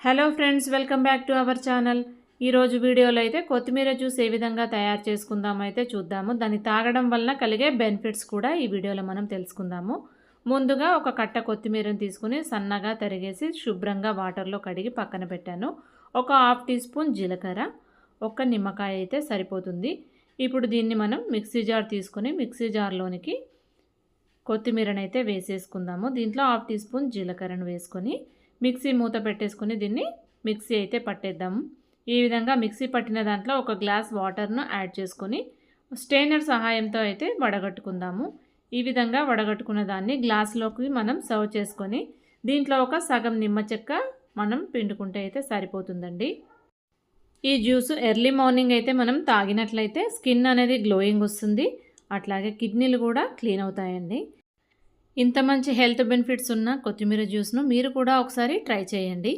Hello friends, welcome back to our channel. ఈరోజు వీడియోలో అయితే కొత్తిమీర జ్యూస్ ఏ విధంగా తయారు చేసుకుందామో అయితే చూద్దాము. దాన్ని తాగడం వలన కలిగే బెనిఫిట్స్ కూడా ఈ వీడియోలో మనం తెలుసుకుందాము. ముందుగా ఒక కట్ట కొత్తిమీరను తీసుకుని సన్నగా తరిగేసి శుభ్రంగా వాటర్లో కడిగి పక్కన పెట్టాను. ఒక హాఫ్ టీ స్పూన్ జీలకర్ర, ఒక నిమ్మకాయ అయితే సరిపోతుంది. ఇప్పుడు దీన్ని మనం మిక్సీ జార్ తీసుకుని మిక్సీ జార్లోనికి కొత్తిమీరను అయితే వేసేసుకుందాము. దీంట్లో హాఫ్ టీ స్పూన్ జీలకర్రను వేసుకొని మిక్సీ మూత పెట్టేసుకుని దీన్ని మిక్సీ అయితే పట్టేద్దాము. ఈ విధంగా మిక్సీ పట్టిన దాంట్లో ఒక గ్లాస్ వాటర్ను యాడ్ చేసుకొని స్ట్రెయినర్ సహాయంతో అయితే వడగట్టుకుందాము. ఈ విధంగా వడగట్టుకున్న దాన్ని గ్లాస్లోకి మనం సర్వ్ చేసుకొని దీంట్లో ఒక సగం నిమ్మ చెక్క మనం పిండుకుంటే అయితే సరిపోతుందండి. ఈ జ్యూస్ ఎర్లీ మార్నింగ్ అయితే మనం తాగినట్లయితే స్కిన్ అనేది గ్లోయింగ్ వస్తుంది, అట్లాగే కిడ్నీలు కూడా క్లీన్ అవుతాయండి. ఇంత మంచి హెల్త్ బెనిఫిట్స్ ఉన్న కొత్తిమీర జ్యూస్ను మీరు కూడా ఒకసారి ట్రై చేయండి.